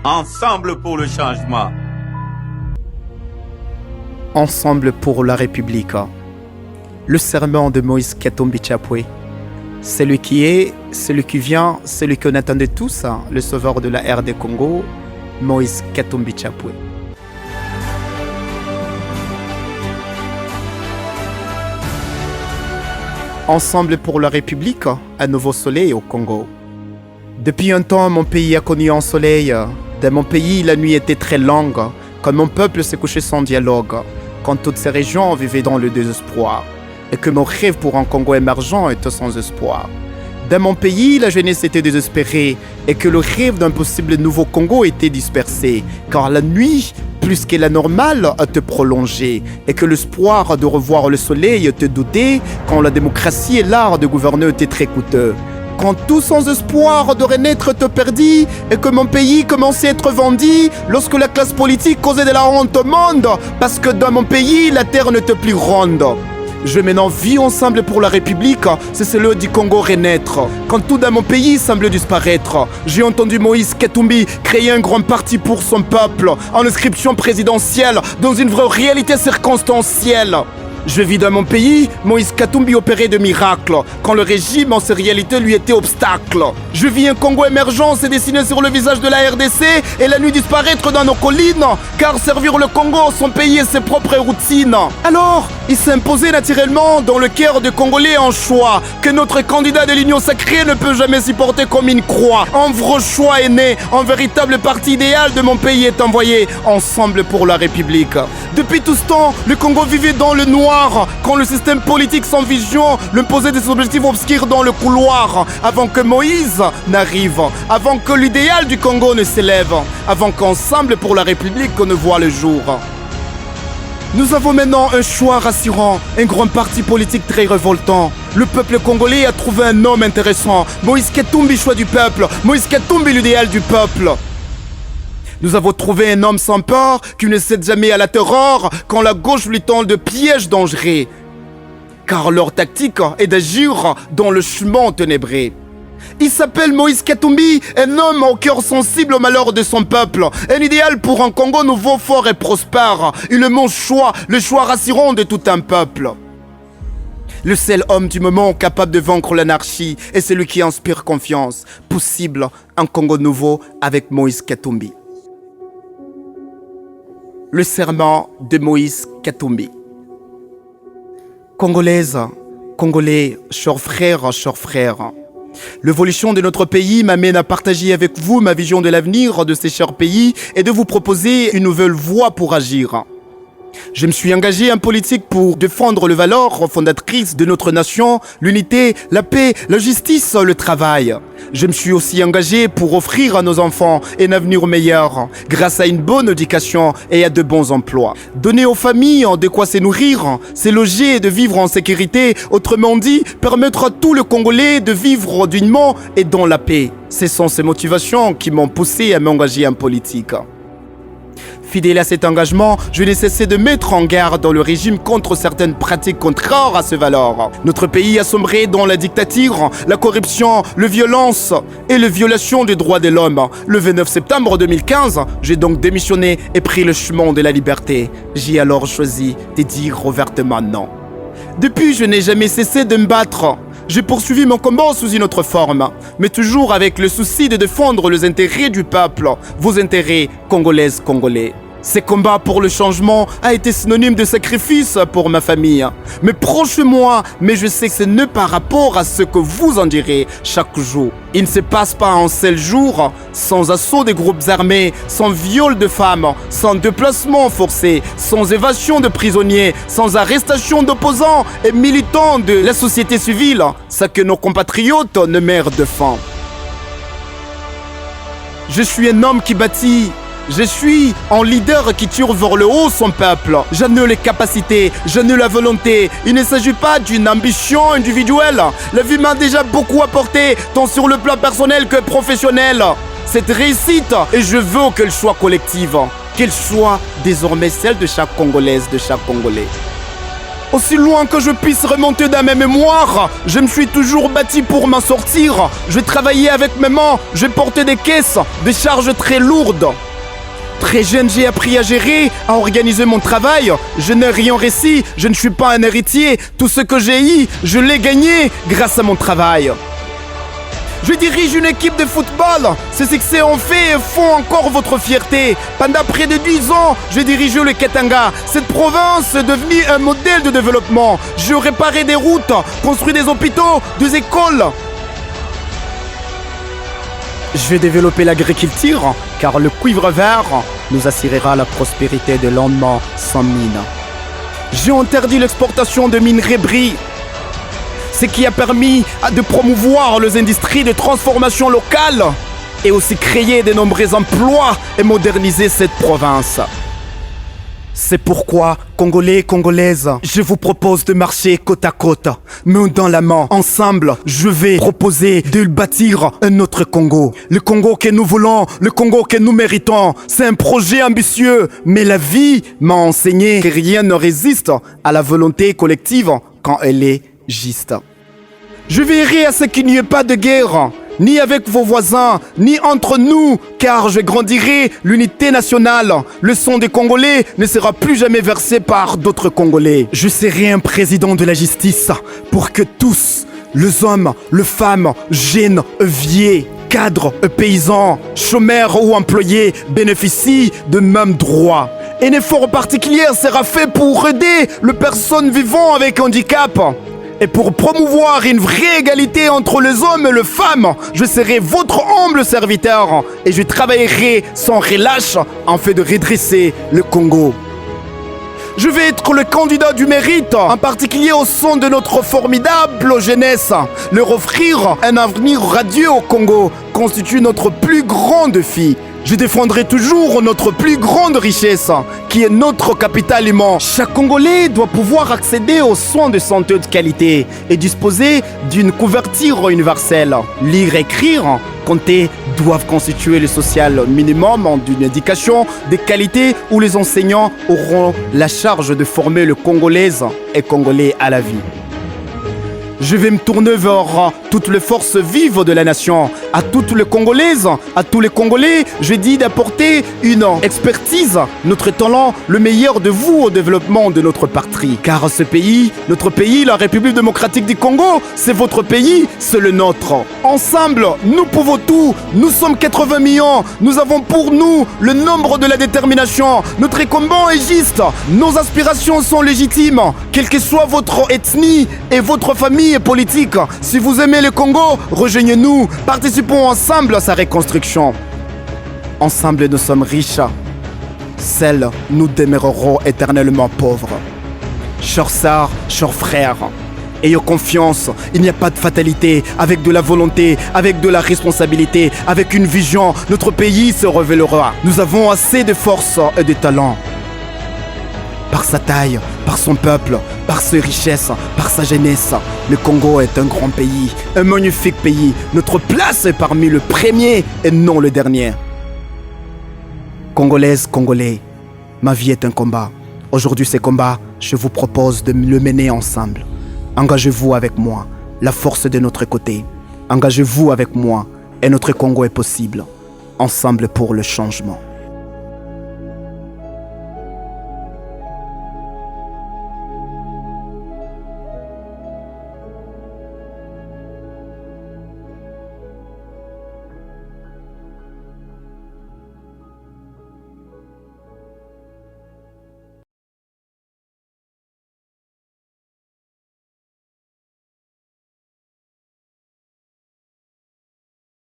Ensemble pour le changement. Ensemble pour la République. Le serment de Moïse Katumbi Chapwe. Celui qui est, celui qui vient, celui qu'on attendait tous, le sauveur de la RD Congo, Moïse Katumbi Chapwe. Ensemble pour la République, un nouveau soleil au Congo. Depuis un temps, mon pays a connu un soleil. Dans mon pays, la nuit était très longue, quand mon peuple s'est couché sans dialogue, quand toutes ces régions vivaient dans le désespoir, et que mon rêve pour un Congo émergent était sans espoir. Dans mon pays, la jeunesse était désespérée, et que le rêve d'un possible nouveau Congo était dispersé, car la nuit, plus que la normale, était prolongée, et que l'espoir de revoir le soleil était douté, quand la démocratie et l'art de gouverner étaient très coûteux. Quand tout sans espoir de renaître te perdit et que mon pays commençait à être vendu, lorsque la classe politique causait de la honte au monde, parce que dans mon pays, la terre n'était plus ronde. Je maintenant vis ensemble pour la République, c'est celui du Congo renaître. Quand tout dans mon pays semble disparaître, j'ai entendu Moïse Katumbi créer un grand parti pour son peuple, en inscription présidentielle, dans une vraie réalité circonstancielle. Je vis dans mon pays, Moïse Katumbi opérait de miracles, quand le régime en ses réalités lui était obstacle. Je vis un Congo émergent se dessiner sur le visage de la RDC et la nuit disparaître dans nos collines, car servir le Congo, son pays et ses propres routines. Alors, il s'est imposé naturellement dans le cœur des Congolais un choix, que notre candidat de l'Union sacrée ne peut jamais s'y porter comme une croix. Un vrai choix est né, un véritable parti idéal de mon pays est envoyé, ensemble pour la République. Depuis tout ce temps, le Congo vivait dans le noir, quand le système politique sans vision lui posait des objectifs obscurs dans le couloir, avant que Moïse n'arrive, avant que l'idéal du Congo ne s'élève, avant qu'ensemble pour la République on ne voit le jour. Nous avons maintenant un choix rassurant, un grand parti politique très révoltant. Le peuple congolais a trouvé un homme intéressant, Moïse Katumbi, choix du peuple, Moïse Katumbi, l'idéal du peuple. Nous avons trouvé un homme sans peur qui ne cède jamais à la terreur quand la gauche lui tend de pièges dangereux. Car leur tactique est d'agir dans le chemin ténébré. Il s'appelle Moïse Katumbi, un homme au cœur sensible au malheur de son peuple. Un idéal pour un Congo nouveau, fort et prospère. Il est mon choix, le choix rassurant de tout un peuple. Le seul homme du moment capable de vaincre l'anarchie est celui qui inspire confiance. Possible, un Congo nouveau avec Moïse Katumbi. Le serment de Moïse Katumbi. Congolaises, Congolais, chers frères, l'évolution de notre pays m'amène à partager avec vous ma vision de l'avenir de ces chers pays et de vous proposer une nouvelle voie pour agir. Je me suis engagé en politique pour défendre les valeurs fondatrices de notre nation, l'unité, la paix, la justice, le travail. Je me suis aussi engagé pour offrir à nos enfants un avenir meilleur, grâce à une bonne éducation et à de bons emplois. Donner aux familles de quoi se nourrir, se loger et de vivre en sécurité, autrement dit, permettre à tout le Congolais de vivre dignement et dans la paix. Ce sont ces motivations qui m'ont poussé à m'engager en politique. Fidèle à cet engagement, je n'ai cessé de mettre en garde le régime contre certaines pratiques contraires à ces valeurs. Notre pays a sombré dans la dictature, la corruption, la violence et la violation des droits de l'homme. Le 29 septembre 2015, j'ai donc démissionné et pris le chemin de la liberté. J'ai alors choisi de dire ouvertement non. Depuis, je n'ai jamais cessé de me battre. J'ai poursuivi mon combat sous une autre forme, mais toujours avec le souci de défendre les intérêts du peuple, vos intérêts congolaises, congolais. Ce combat pour le changement a été synonyme de sacrifice pour ma famille. Mais proche de moi, mais je sais que ce n'est par rapport à ce que vous en direz chaque jour. Il ne se passe pas un seul jour sans assaut des groupes armés, sans viol de femmes, sans déplacement forcé, sans évasion de prisonniers, sans arrestation d'opposants et militants de la société civile, ce que nos compatriotes ne meurent de faim. Je suis un homme qui bâtit. Je suis un leader qui tire vers le haut son peuple. J'en ai les capacités, j'en ai la volonté. Il ne s'agit pas d'une ambition individuelle. La vie m'a déjà beaucoup apporté, tant sur le plan personnel que professionnel. Cette réussite, et je veux qu'elle soit collective, qu'elle soit désormais celle de chaque Congolaise, de chaque Congolais. Aussi loin que je puisse remonter dans mes mémoires, je me suis toujours bâti pour m'en sortir. Je vais travailler avec mes mains, je vais porter des caisses, des charges très lourdes. Très jeune, j'ai appris à gérer, à organiser mon travail. Je n'ai rien réussi, je ne suis pas un héritier. Tout ce que j'ai eu, je l'ai gagné grâce à mon travail. Je dirige une équipe de football. Ces succès ont fait et font encore votre fierté. Pendant près de 10 ans, j'ai dirigé le Katanga. Cette province est devenue un modèle de développement. J'ai réparé des routes, construit des hôpitaux, des écoles. Je vais développer l'agriculture, car le cuivre vert nous assurera la prospérité de lendemain sans mine. J'ai interdit l'exportation de minerais bris, ce qui a permis de promouvoir les industries de transformation locale et aussi créer de nombreux emplois et moderniser cette province. C'est pourquoi, Congolais et Congolaises, je vous propose de marcher côte à côte, main dans la main. Ensemble, je vais proposer de bâtir un autre Congo. Le Congo que nous voulons, le Congo que nous méritons. C'est un projet ambitieux, mais la vie m'a enseigné que rien ne résiste à la volonté collective quand elle est juste. Je veillerai à ce qu'il n'y ait pas de guerre, ni avec vos voisins, ni entre nous, car je grandirai l'unité nationale. Le sang des Congolais ne sera plus jamais versé par d'autres Congolais. Je serai un président de la justice pour que tous, les hommes, les femmes, jeunes, vieux, cadres, paysans, chômeurs ou employés, bénéficient de mêmes droits. Un effort particulier sera fait pour aider les personnes vivant avec handicap. Et pour promouvoir une vraie égalité entre les hommes et les femmes, je serai votre humble serviteur et je travaillerai sans relâche en fait de redresser le Congo. Je vais être le candidat du mérite, en particulier au sein de notre formidable jeunesse. Leur offrir un avenir radieux au Congo constitue notre plus grand défi. Je défendrai toujours notre plus grande richesse, qui est notre capital humain. Chaque Congolais doit pouvoir accéder aux soins de santé de qualité et disposer d'une couverture universelle. Lire, écrire, compter doivent constituer le social minimum d'une éducation de qualité où les enseignants auront la charge de former le Congolais et Congolais à la vie. Je vais me tourner vers toutes les forces vives de la nation, à toutes les Congolaises, à tous les Congolais. Je dis d'apporter une expertise, notre talent, le meilleur de vous au développement de notre patrie. Car ce pays, notre pays, la République démocratique du Congo, c'est votre pays, c'est le nôtre. Ensemble, nous pouvons tout. Nous sommes 80 millions. Nous avons pour nous le nombre de la détermination. Notre combat est juste. Nos aspirations sont légitimes. Quelle que soit votre ethnie et votre famille politique, si vous aimez le Congo, rejoignez-nous, participons ensemble à sa reconstruction. Ensemble, nous sommes riches. Seuls, nous demeurerons éternellement pauvres. Chers sœurs, chers frères, ayez confiance, il n'y a pas de fatalité. Avec de la volonté, avec de la responsabilité, avec une vision, notre pays se révélera. Nous avons assez de force et de talent. Par sa taille, par son peuple, par ses richesses, par sa jeunesse, le Congo est un grand pays, un magnifique pays. Notre place est parmi les premiers et non le dernier. Congolaises, Congolais, ma vie est un combat. Aujourd'hui, ce combat, je vous propose de le mener ensemble. Engagez-vous avec moi, la force est de notre côté. Engagez-vous avec moi et notre Congo est possible. Ensemble pour le changement.